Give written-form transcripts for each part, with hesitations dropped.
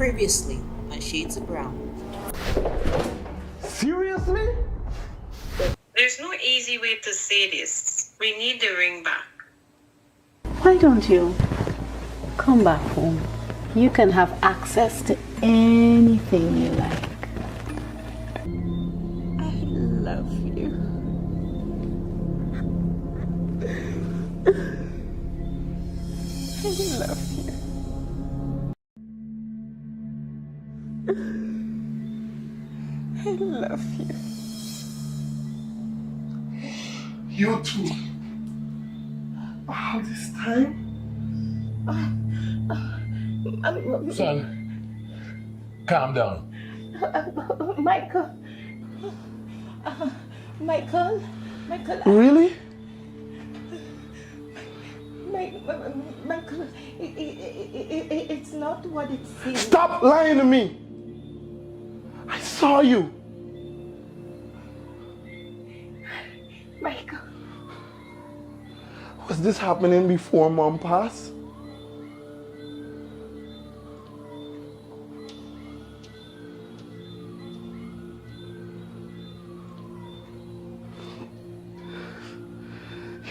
Previously on Shades of Brown. Seriously? There's no easy way to say this. We need the ring back. Why don't you come back home? You can have access to anything you like. I love you. I love you. I love you. You too. All this time? Son, calm down. Michael. Michael. Really? Michael, it's not what it seems. Stop lying to me! I saw you! Michael. Was this happening before Mom passed?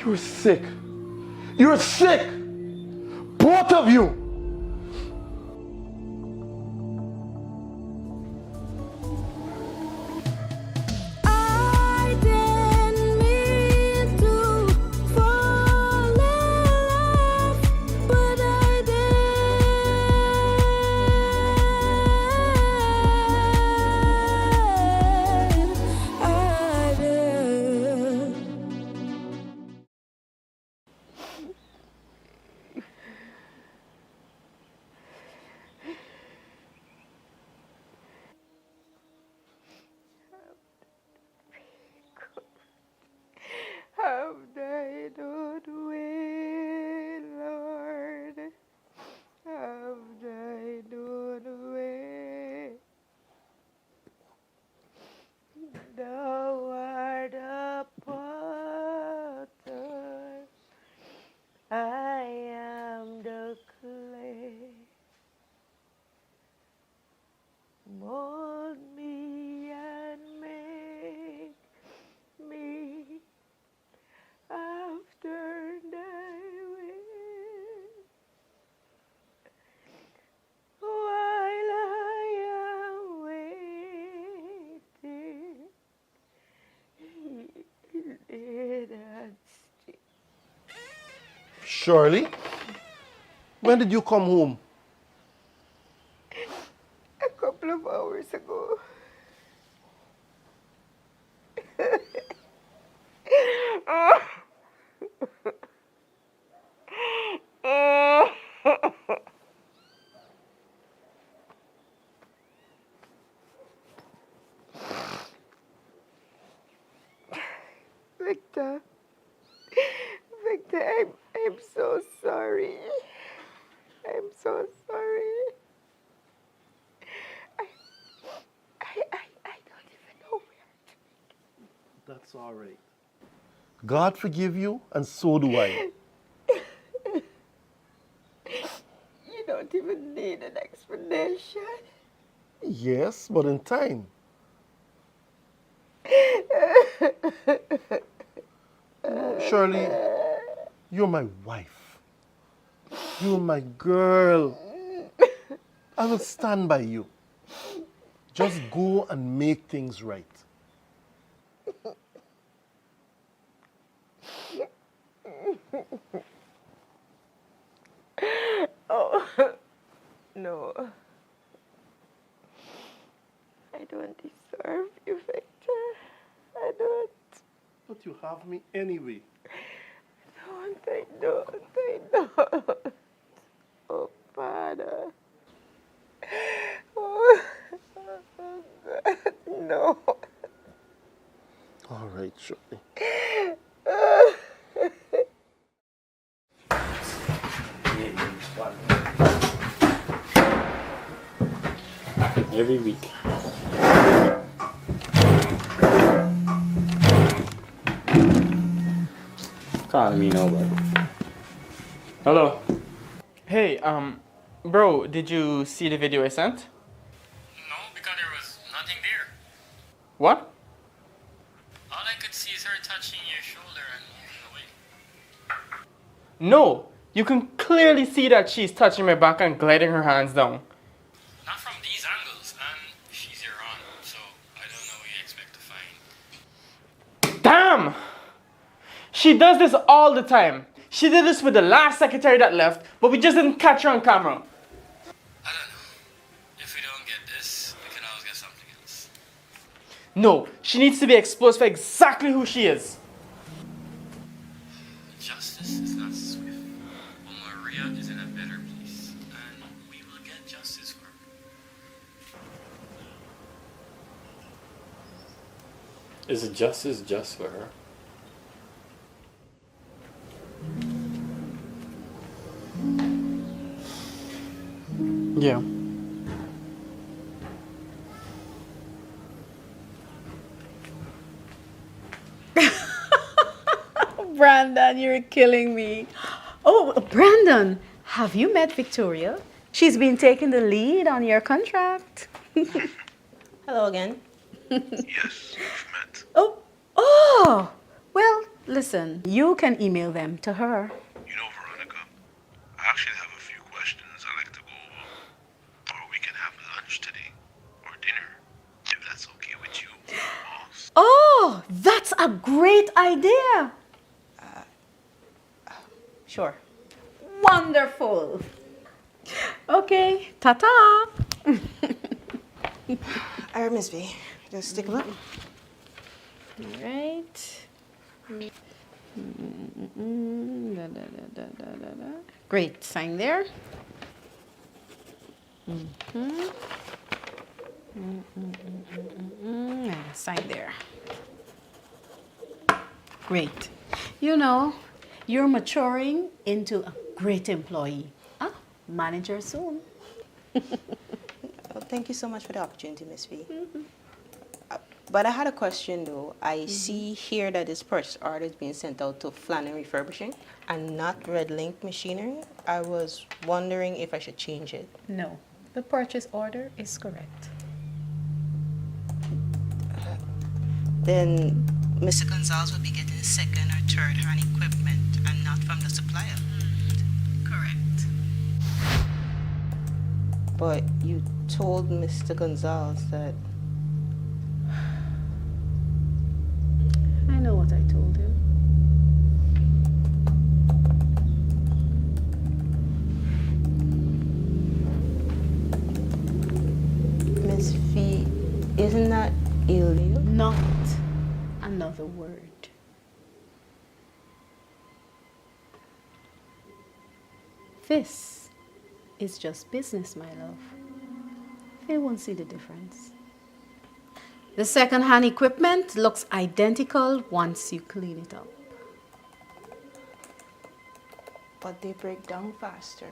You're sick. You're sick! Both of you! I didn't mean to fall in love, but I did. Have died on way, Lord. Have died on way. Thou art a potter, I am the clay. Mold me and make me after thy will, while I am waiting, let us stay. Shirley? When did you come home? A couple of hours ago. Victor, I'm so sorry. I'm so sorry. I don't even know where. That's all right. God forgive you, and so do I. You don't even need an explanation. Yes, but in time. Shirley, you're my wife. You're my girl. I will stand by you. Just go and make things right. Oh, no. I don't deserve you, Victor. I don't. But you have me anyway. I don't. Oh, Father. Oh, God, no. All right, Shirley. Every week. Calling me nobody. Hello. Hey, Bro, did you see the video I sent? No, because there was nothing there. What? All I could see is her touching your shoulder and moving away. No, you can clearly see that she's touching my back and gliding her hands down. Not from these angles, and she's your aunt, so I don't know what you expect to find. Damn! She does this all the time. She did this with the last secretary that left, but we just didn't catch her on camera. I don't know. If we don't get this, we can always get something else. No, she needs to be exposed for exactly who she is. Justice is not swift, but Maria is in a better place, and we will get justice for her. Is justice just for her? Yeah. Brandon, you're killing me. Oh, Brandon, have you met Victoria? She's been taking the lead on your contract. Hello again. Yes, we've met. Oh, well, listen, you can email them to her. You know, Veronica, I actually have a few questions I'd like to go over. Or we can have lunch today, or dinner, if that's okay with you, boss. Oh, that's a great idea. Sure. Wonderful. Okay, ta-ta. Miss V, just stick them up. All right. Da, da, da, da, da, da, da. Great, sign there. And sign there. Great. You know, you're maturing into a great employee. Manager soon. Well, thank you so much for the opportunity, Miss V. But I had a question though. I see here that this purchase order is being sent out to Flannery Refurbishing and not Red Link Machinery. I was wondering if I should change it. No, the purchase order is correct. Then Mr. Gonzalez will be getting second or third hand equipment and not from the supplier. Correct. But you told Mr. Gonzalez that... I know what I told him. Miss V, isn't that illegal? Not another word. This is just business, my love. They won't see the difference. The second-hand equipment looks identical once you clean it up. But they break down faster.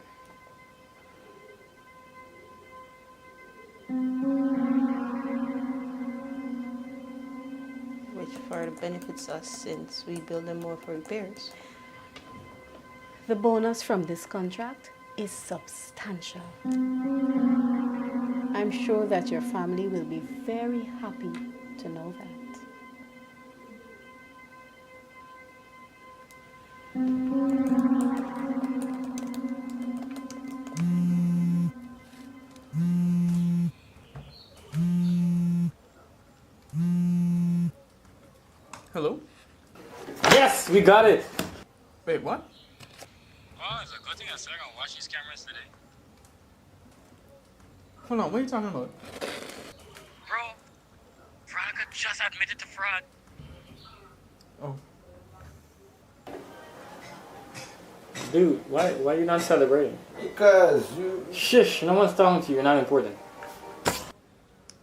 Which further benefits us since we build them more for repairs. The bonus from this contract is substantial. I'm sure that your family will be very happy to know that. Hello? Yes, we got it! Wait, what? Well, it's a good thing I said I'm gonna watch these cameras today. Hold on, what are you talking about? Bro, Veronica just admitted to fraud. Oh. Dude, why are you not celebrating? Because you... Shush, no one's talking to you, you're not important.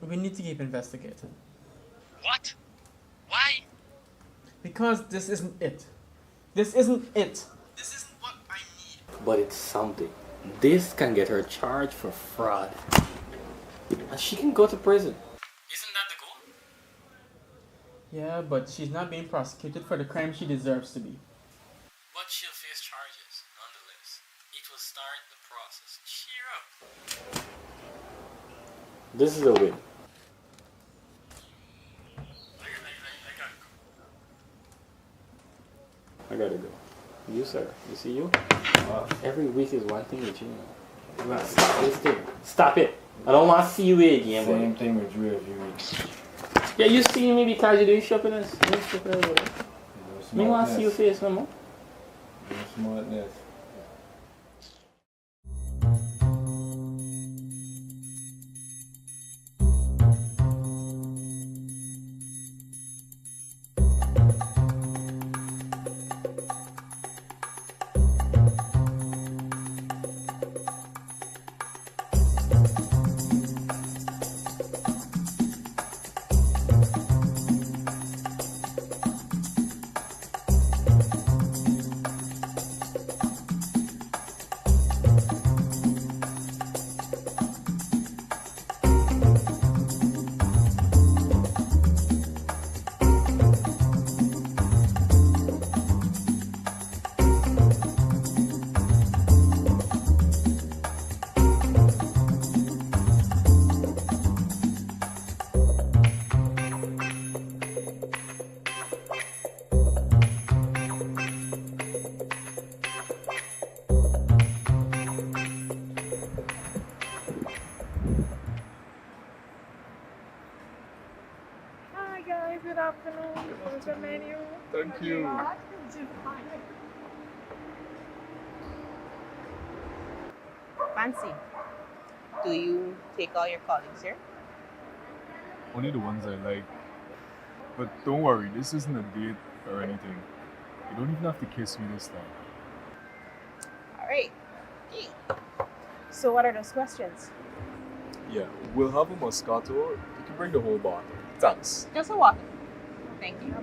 We need to keep investigating. What? Why? Because this isn't it. This isn't it. This isn't what I need. But it's something. This can get her charged for fraud. And she can go to prison. Isn't that the goal? Yeah, but she's not being prosecuted for the crime she deserves to be. But she'll face charges, nonetheless. It will start the process. Cheer up. This is a win. I gotta go. You, sir. You see you? Every week is one thing with you. You gotta stop this thing. Stop it. I don't want to see you again. Same Boy. thing with you every week. Yeah, you see me because you do shopping us. You shopping us, boy. No Me want to see your smartness. face no more. No smartness. Hi guys, good afternoon. What's the menu? Thank you. Fancy. Do you take all your colleagues here? Only the ones I like. But don't worry, this isn't a date or anything. You don't even have to kiss me this time. All right. Okay. So what are those questions? Yeah, we'll have a Moscato. You can bring the whole bottle. Thanks. Just a water. Thank you.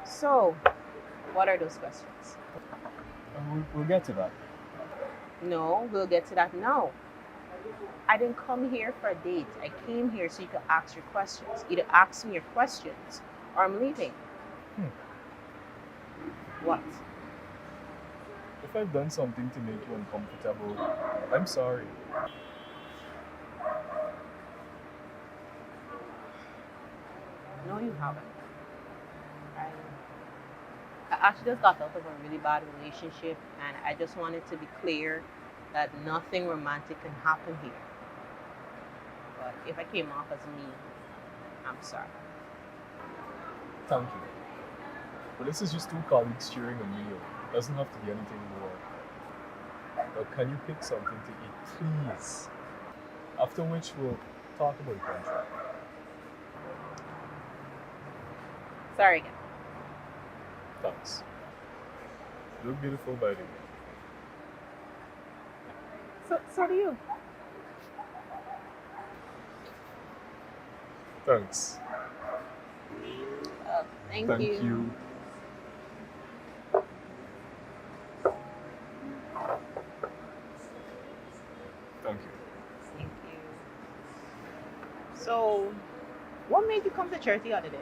So, what are those questions? We'll get to that. No, we'll get to that now. I didn't come here for a date. I came here so you could ask your questions. Either ask me your questions or I'm leaving. What? If I've done something to make you uncomfortable, I'm sorry. No, you haven't. I actually just got out of a really bad relationship, and I just wanted to be clear that nothing romantic can happen here. But if I came off as mean, I'm sorry. Thank you. But this is just two colleagues sharing a meal. It doesn't have to be anything more. Now, can you pick something to eat, please? After which we'll talk about contract. Sorry again. Thanks. You look beautiful, by the way. So do you. Thanks. Thank Thank you. you. Thank you. Thank you. So, what made you come to church the other day?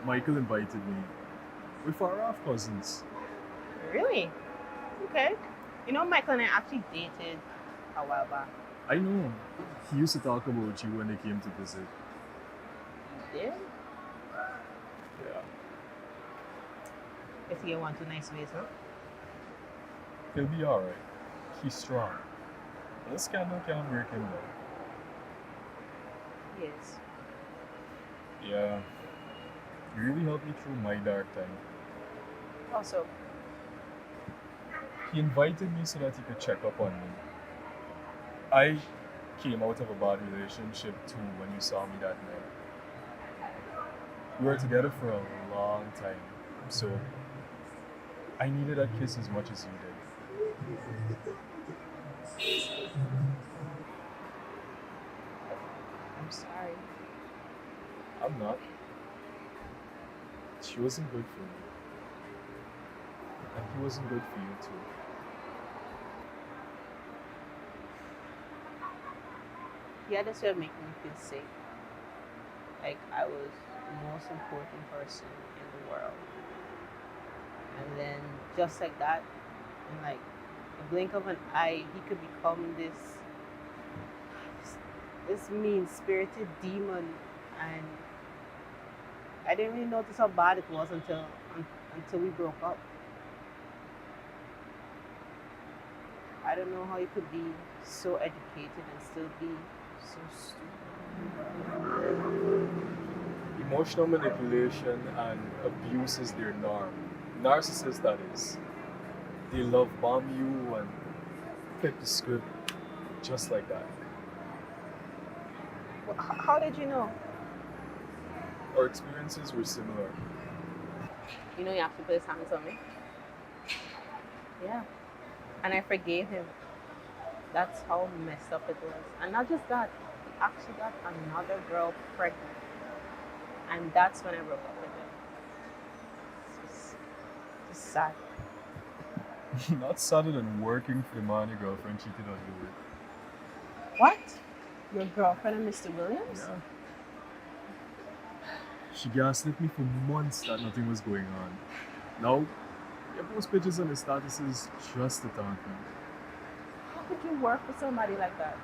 Michael invited me. We're far off cousins. Really? Okay. You know, Michael and I actually dated a while back. I know. He used to talk about you when they came to visit. You did? Yeah. Guess he want two nice ways, huh? He'll be alright. He's strong. This scandal can't break him down. Yes. Yeah. He really helped me through my dark time. Also, He invited me so that he could check up on me. I came out of a bad relationship too when you saw me that night. We were together for a long time, so I needed that kiss as much as you did. I'm sorry. I'm not. She wasn't good for me. And he wasn't good for you too. You had this way of making me feel safe. Like I was the most important person in the world. And then just like that, in like a blink of an eye, he could become this this mean-spirited demon, and I didn't really notice how bad it was until we broke up. I don't know how you could be so educated and still be so stupid. Emotional manipulation and abuse is their norm. Narcissists, that is. They love bomb you and flip the script just like that. How did you know? Our experiences were similar. You know, you have to put his hands on me. Yeah. And I forgave him. That's how messed up it was. And not just that, he actually got another girl pregnant. And that's when I broke up with him. It's just sad. Not sadder than working for the man your girlfriend cheated on you with. What? Your girlfriend and Mr. Williams? Yeah. She gaslit me for months that nothing was going on. Now, you post pictures on the statuses just to taunt me. How could you work with somebody like that?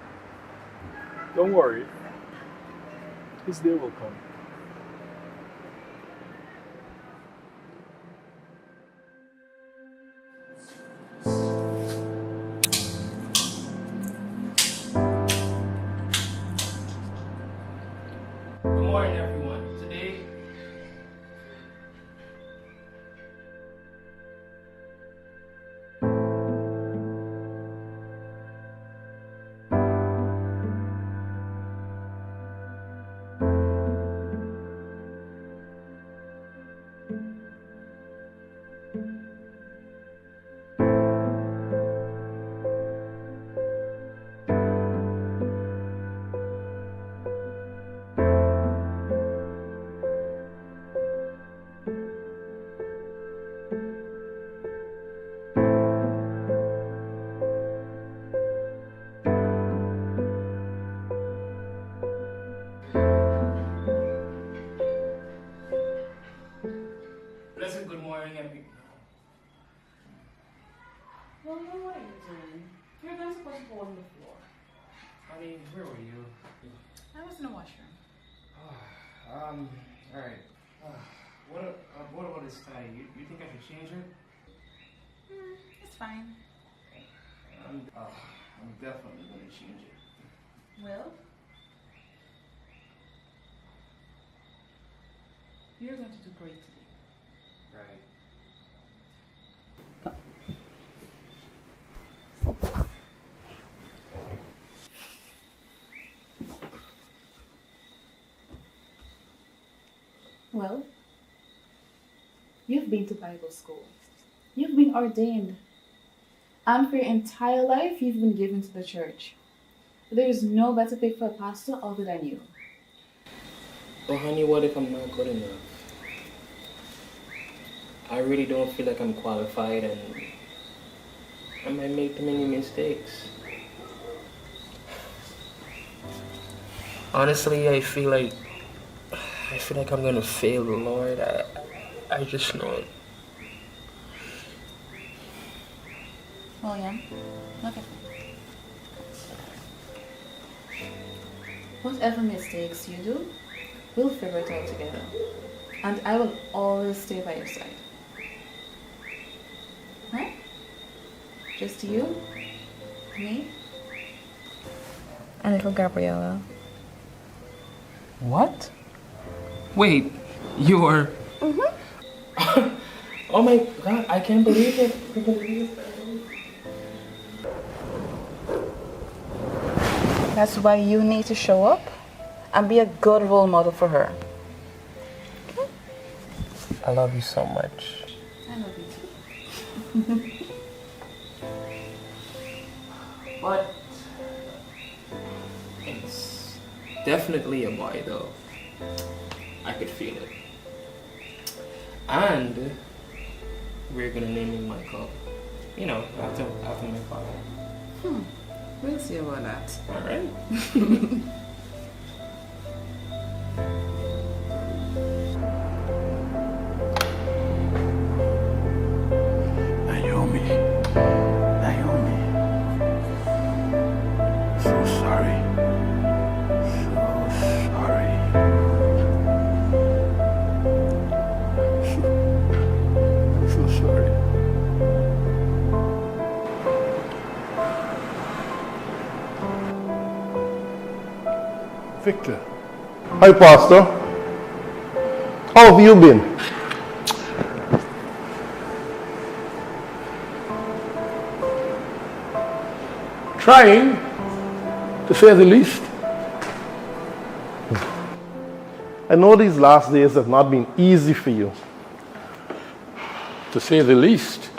Don't worry. His day will come. Good morning, everyone. Today, pleasant good morning, everyone. Well, what are you doing? You're not supposed to go on the floor. Honey, where were you? I was in the washroom. Alright. What about this tie? You think I should change it? It's fine. I'm definitely gonna change it. Well, you're going to do great today. Right. Well, you've been to Bible school. You've been ordained. And for your entire life, you've been given to the church. There is no better pick for a pastor other than you. But honey, what if I'm not good enough? I really don't feel like I'm qualified and I might make too many mistakes. Honestly, I feel like I'm gonna fail the Lord. I just know it. William, look at me. Whatever mistakes you do, we'll figure it out together. And I will always stay by your side. Right? Just you, me, and little Gabriella. What? Wait, you're... Mm-hmm. Oh my God, I can't believe it. That's why you need to show up and be a good role model for her. Okay? I love you so much. I love you too. But it's definitely a boy though. I could feel it. And we're gonna name him Michael. You know, after my father. We'll see about that. Alright. Naomi. So sorry. Victor. Hi, Pastor. How have you been? Trying, to say the least. I know these last days have not been easy for you. To say the least.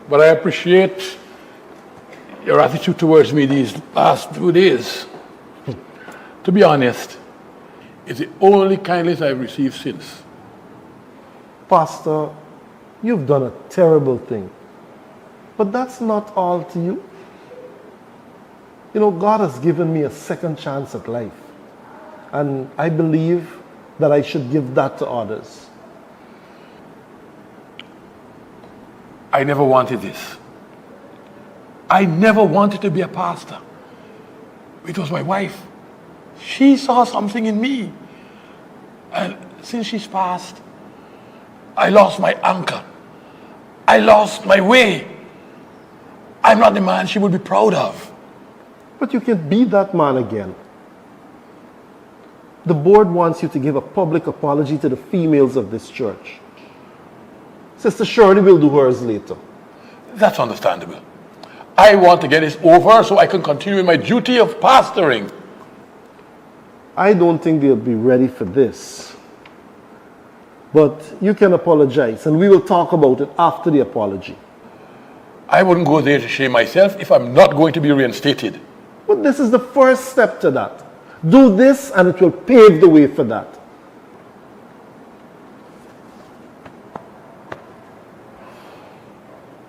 But I appreciate your attitude towards me these last 2 days. To be honest, it's the only kindness I've received since. Pastor, you've done a terrible thing. But that's not all to you. You know, God has given me a second chance at life. And I believe that I should give that to others. I never wanted this. I never wanted to be a pastor. It was my wife. She saw something in me. And since she's passed, I lost my anchor. I lost my way. I'm not the man she would be proud of. But you can be that man again. The board wants you to give a public apology to the females of this church. Sister Shirley will do hers later. That's understandable. I want to get this over so I can continue my duty of pastoring. I don't think they'll be ready for this. But you can apologize, and we will talk about it after the apology. I wouldn't go there to shame myself if I'm not going to be reinstated. But this is the first step to that. Do this, and it will pave the way for that.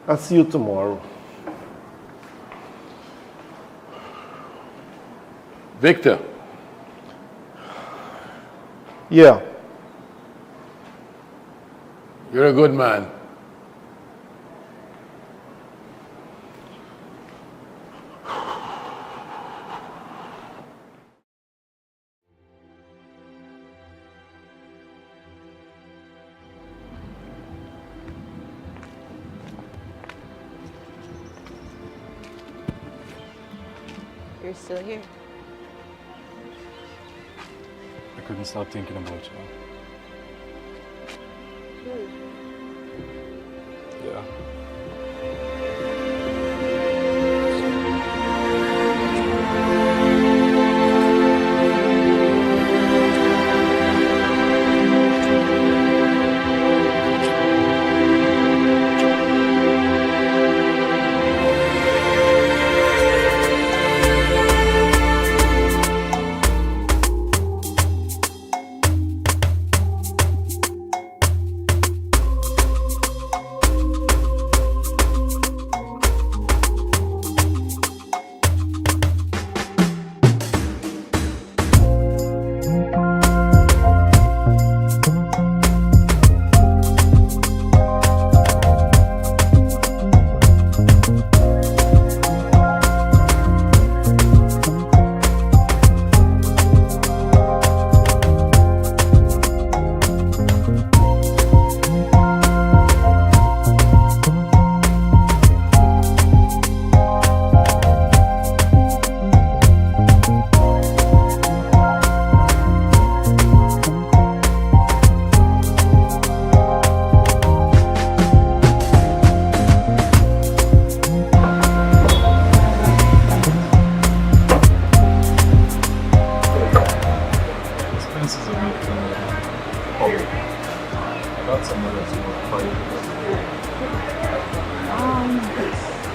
I'll see you tomorrow. Victor. Yeah. You're a good man. You're still here. I couldn't stop thinking about you. Yeah.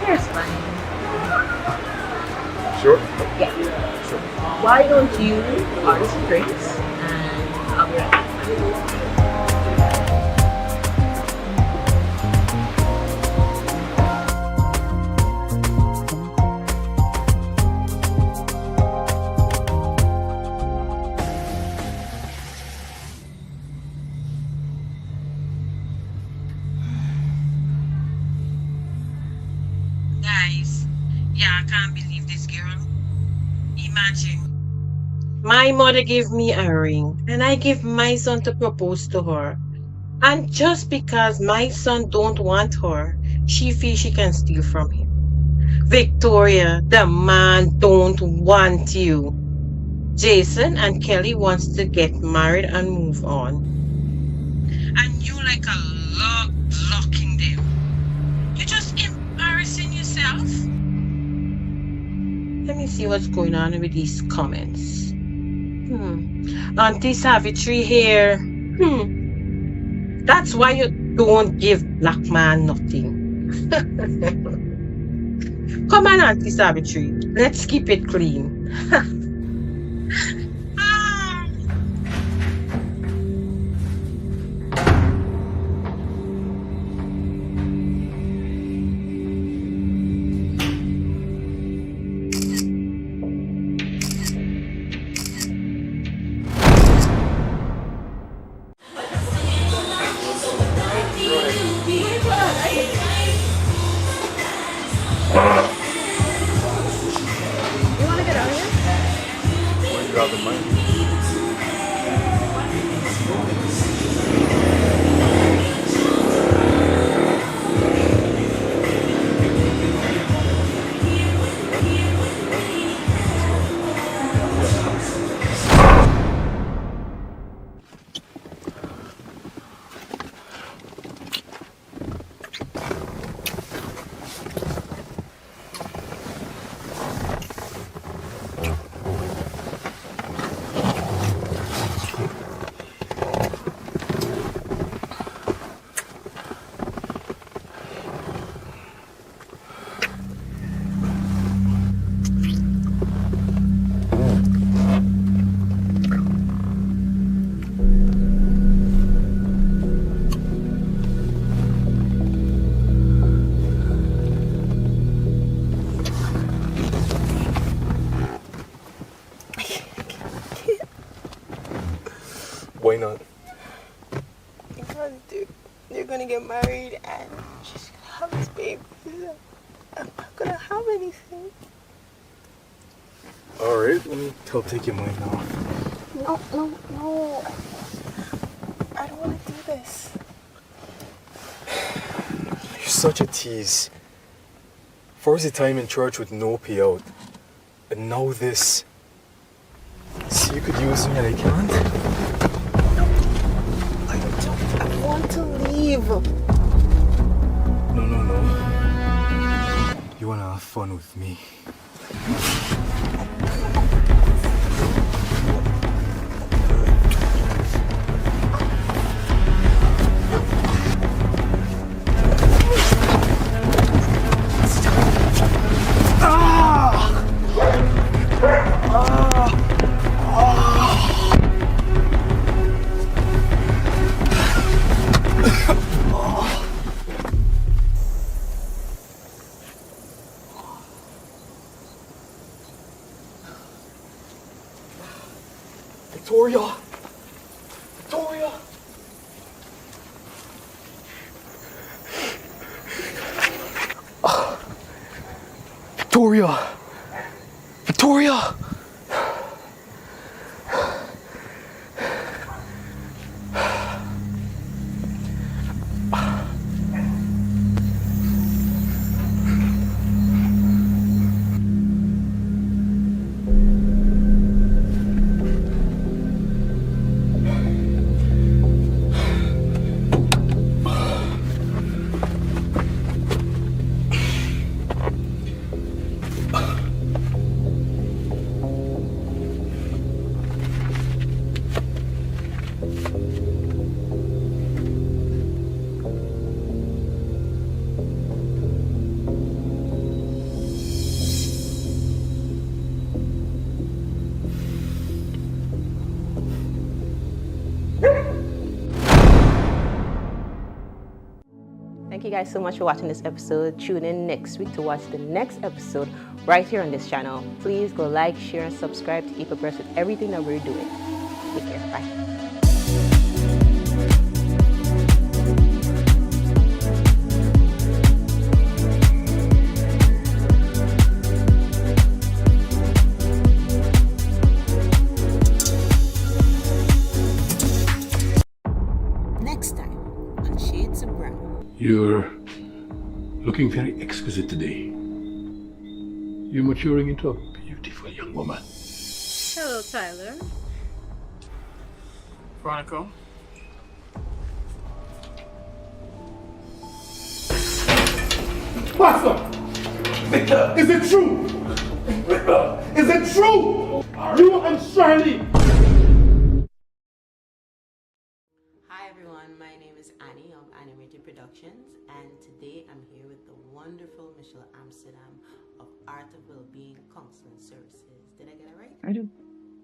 Here's fine. Sure? Yeah. Sure. Why don't you order some drinks and I'll be right back. Guys, yeah, I can't believe this girl. Imagine. My mother gave me a ring and I give my son to propose to her. And just because my son don't want her, she feels she can steal from him. Victoria, the man don't want you. Jason and Kelly wants to get married and move on. And you like a log blocking them. You're just embarrassing yourself. Let me see what's going on with these comments. Auntie Savitri here. That's why you don't give black man nothing. Come on, Auntie Savitri. Let's keep it clean. You want to get out of here? Why you grabbing mine? Why not? Because they're gonna get married and she's gonna have this baby. I'm not gonna have anything. Alright, let me help take your mind now. No. I don't wanna do this. You're such a tease. First the time in church with no payout. And now this. See, you could use me and I can't. I want to leave. No. You wanna have fun with me. Victoria! Victoria! Thank you guys so much for watching this episode. Tune in next week to watch the next episode right here on this channel. Please go like, share, and subscribe to keep abreast with everything that we're doing. Take care. Bye. Next time on Shades of Brown. You're looking very exquisite today. You're maturing into a beautiful young woman. Hello, Tyler. Veronica. Pastor! Victor, is it true? Victor, is it true? You and Shirley. Hi everyone, my name is Annie of Anniemated Productions, and today I'm here with the wonderful Michelle Amsterdam of Art of Wellbeing Counseling Services. Did I get it right? Art of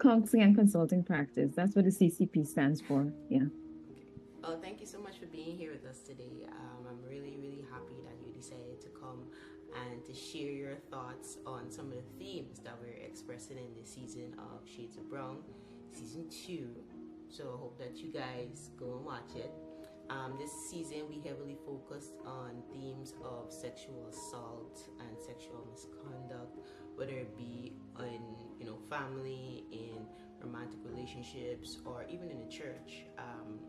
Counseling and Consulting Practice. That's what the CCP stands for. Yeah. Well, thank you so much for being here with us today. I'm really, really happy that you decided to come and to share your thoughts on some of the themes that we're expressing in this season of Shades of Brown, season 2. So I hope that you guys go and watch it. This season we heavily focused on themes of sexual assault and sexual misconduct, whether it be in family, in romantic relationships, or even in the church.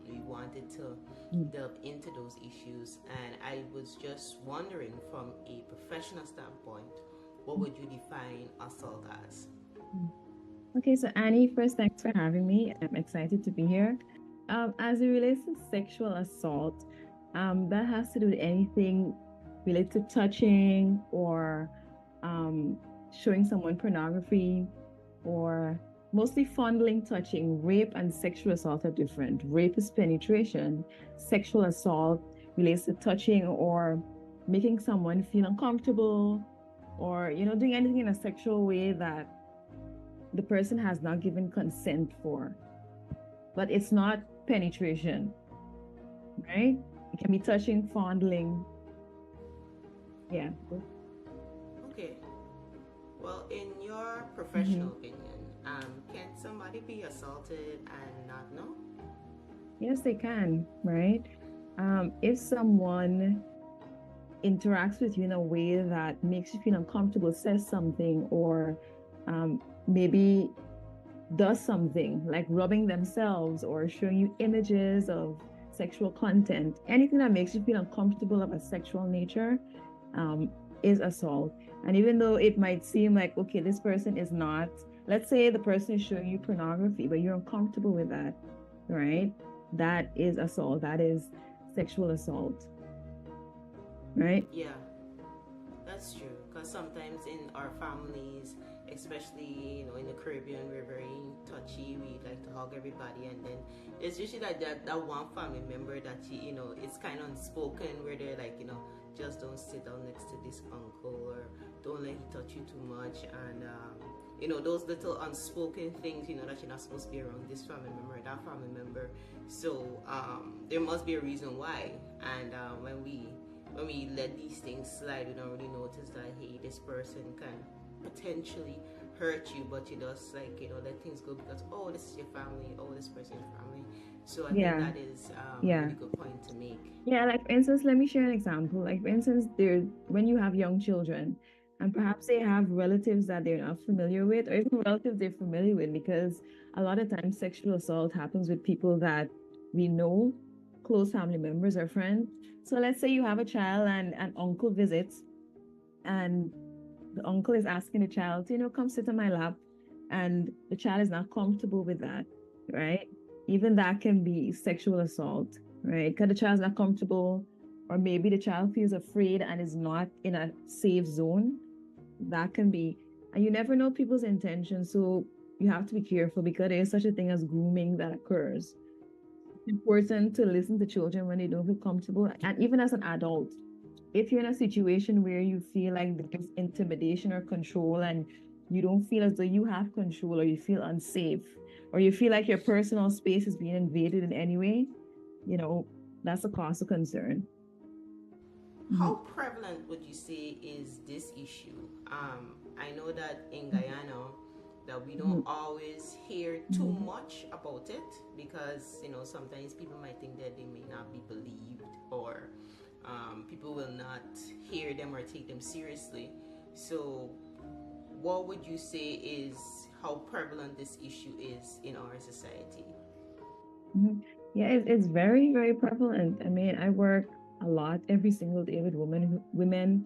We wanted to delve into those issues, and I was just wondering, from a professional standpoint, what would you define assault as? Okay, so Annie, first, thanks for having me. I'm excited to be here. As it relates to sexual assault, that has to do with anything related to touching or showing someone pornography, or mostly fondling, touching. Rape and sexual assault are different. Rape is penetration. Sexual assault relates to touching or making someone feel uncomfortable, or doing anything in a sexual way that the person has not given consent for. But it's not penetration, right? It can be touching, fondling. Yeah. Okay. Well, in your professional opinion, can somebody be assaulted and not know? Yes, they can, right? If someone interacts with you in a way that makes you feel uncomfortable, says something, or maybe does something like rubbing themselves or showing you images of sexual content, anything that makes you feel uncomfortable of a sexual nature, is assault. And even though it might seem like, okay, this person is not, let's say the person is showing you pornography, but you're uncomfortable with that, right? That is assault. That is sexual assault, right? Yeah, that's true. Because sometimes in our families, especially in the Caribbean, we're very touchy. We like to hug everybody, and then it's usually like that one family member that it's kind of unspoken, where they're like, just don't sit down next to this uncle, or don't let him touch you too much, and those little unspoken things, that you're not supposed to be around this family member, that family member. So there must be a reason why, and when we let these things slide, we don't really notice that, hey, this person can potentially hurt you, but you just let things go because, oh, this is your family, oh, this person is your family. So I think that is a really good point to make. Yeah, like for instance, let me share an example. Like for instance, when you have young children and perhaps they have relatives that they're not familiar with, or even relatives they're familiar with, because a lot of times sexual assault happens with people that we know, close family members or friends. So let's say you have a child and an uncle visits, and the uncle is asking the child, come sit on my lap, and the child is not comfortable with that, right? Even that can be sexual assault, right? Because the child's not comfortable, or maybe the child feels afraid and is not in a safe zone. That can be, and you never know people's intentions, so you have to be careful, because there is such a thing as grooming that occurs. It's important to listen to children when they don't feel comfortable, and even as an adult, if you're in a situation where you feel like there's intimidation or control, and you don't feel as though you have control, or you feel unsafe, or you feel like your personal space is being invaded in any way, that's a cause of concern. How prevalent would you say is this issue? I know that in Guyana, that we don't always hear too much about it, because sometimes people might think that they may not be believed, or people will not hear them or take them seriously. So what would you say is how prevalent this issue is in our society? Yeah, it's very, very prevalent. I mean, I work a lot every single day with women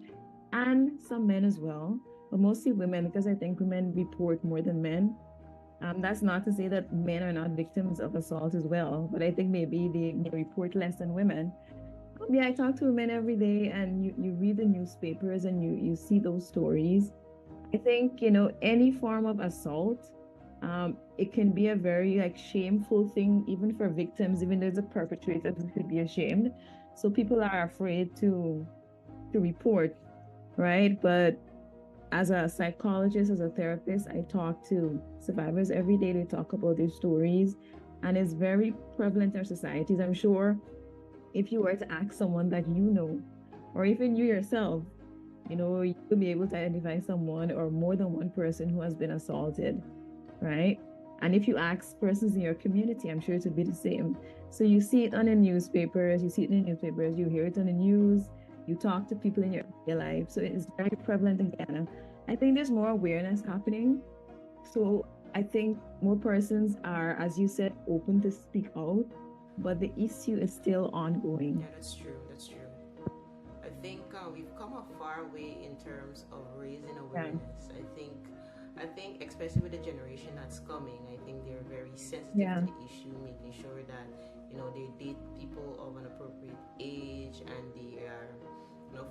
and some men as well, but mostly women, because I think women report more than men. That's not to say that men are not victims of assault as well, but I think maybe they report less than women. Yeah, I talk to women every day, and you read the newspapers and you see those stories. I think, any form of assault, it can be a very like shameful thing, even for victims, even though the perpetrator could be ashamed. So people are afraid to report, right? But as a psychologist, as a therapist, I talk to survivors every day. They talk about their stories, and it's very prevalent in our societies. I'm sure if you were to ask someone that you know, or even you yourself, you'll be able to identify someone or more than one person who has been assaulted, right? And if you ask persons in your community, I'm sure it would be the same. So you see it on the newspapers, you hear it on the news, you talk to people in your life. So it's very prevalent in Ghana. I think there's more awareness happening. So I think more persons are, as you said, open to speak out, but the issue is still ongoing. Yeah, that's true. That's true. I think we've come a far way in terms of raising awareness. I think especially with the generation that's coming, I think they're very sensitive Yeah. to the issue, making sure that they date people of an appropriate age, and they are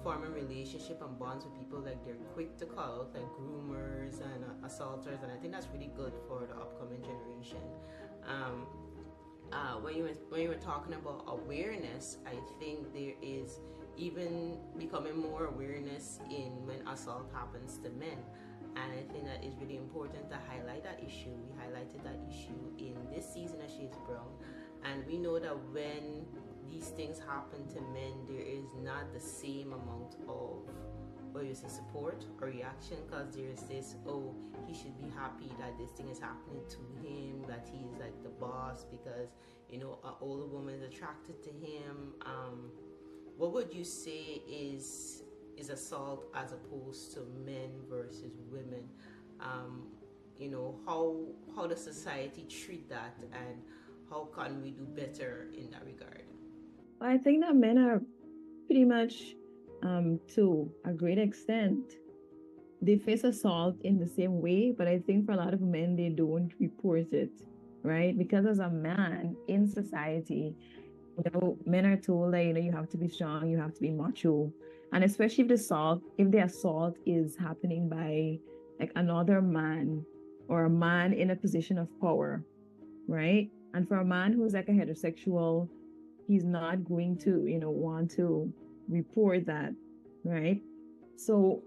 forming relationship and bonds with people, like they're quick to call out like groomers and assaulters, and I think that's really good for the upcoming generation. When you were talking about awareness, I think there is even becoming more awareness in when assault happens to men, and I think that is really important to highlight that issue. We highlighted that issue in this season of Shades of Brown, and we know that when these things happen to men, there is not the same amount of support or reaction, because there's this, oh, he should be happy that this thing is happening to him, that he is like the boss because an older woman is attracted to him. What would you say is assault as opposed to men versus women? How does society treat that, and how can we do better in that regard? I think that men are pretty much, to a great extent, they face assault in the same way, but I think for a lot of men, they don't report it, right? Because as a man in society, men are told that, you have to be strong, you have to be macho. And especially if the assault is happening by like another man or a man in a position of power, right? And for a man who's like a heterosexual, he's not going to, want to report that, right? So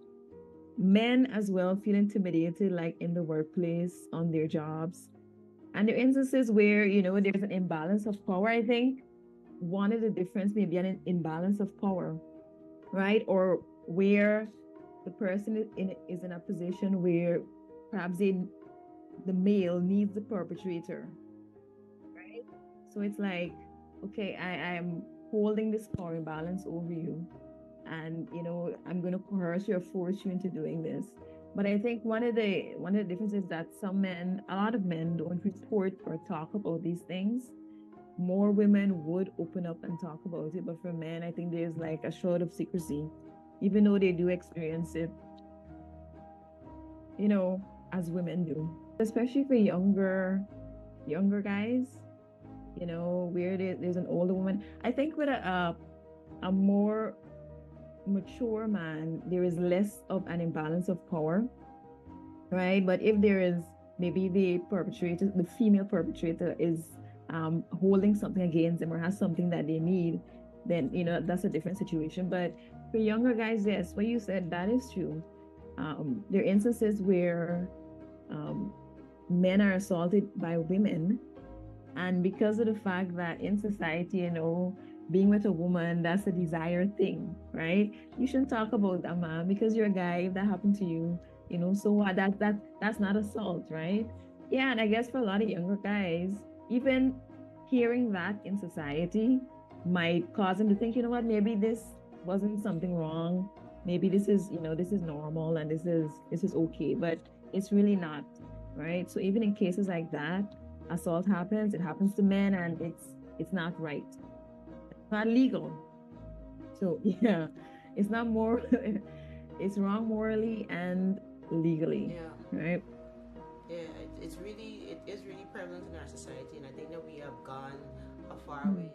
men as well feel intimidated, like in the workplace, on their jobs. And there are instances where, there's an imbalance of power. I think one of the difference may be an imbalance of power, right? Or where the person is in a position where perhaps the male needs the perpetrator, right? So it's like, okay, I am holding this power imbalance over you, and I'm going to coerce you or force you into doing this. But I think one of the differences is that a lot of men don't report or talk about these things. More women would open up and talk about it, but for men, I think there's like a shroud of secrecy, even though they do experience it, as women do, especially for younger guys. Where there's an older woman. I think with a more mature man, there is less of an imbalance of power, right? But if there is, maybe the female perpetrator is holding something against them or has something that they need, then that's a different situation. But for younger guys, yes, what you said, that is true. There are instances where men are assaulted by women, and because of the fact that in society, being with a woman, that's a desired thing, right? You shouldn't talk about a man because you're a guy. If that happened to you, so what? That's not assault, right? Yeah, and I guess for a lot of younger guys, even hearing that in society might cause them to think, what, maybe this wasn't something wrong. Maybe this is normal, and this is okay, but it's really not, right? So even in cases like that, assault happens, it happens to men, and it's not right. It's not legal. So yeah, it's not more it's wrong morally and legally. Yeah. Right? Yeah, it's really prevalent in our society, and I think that we have gone a far way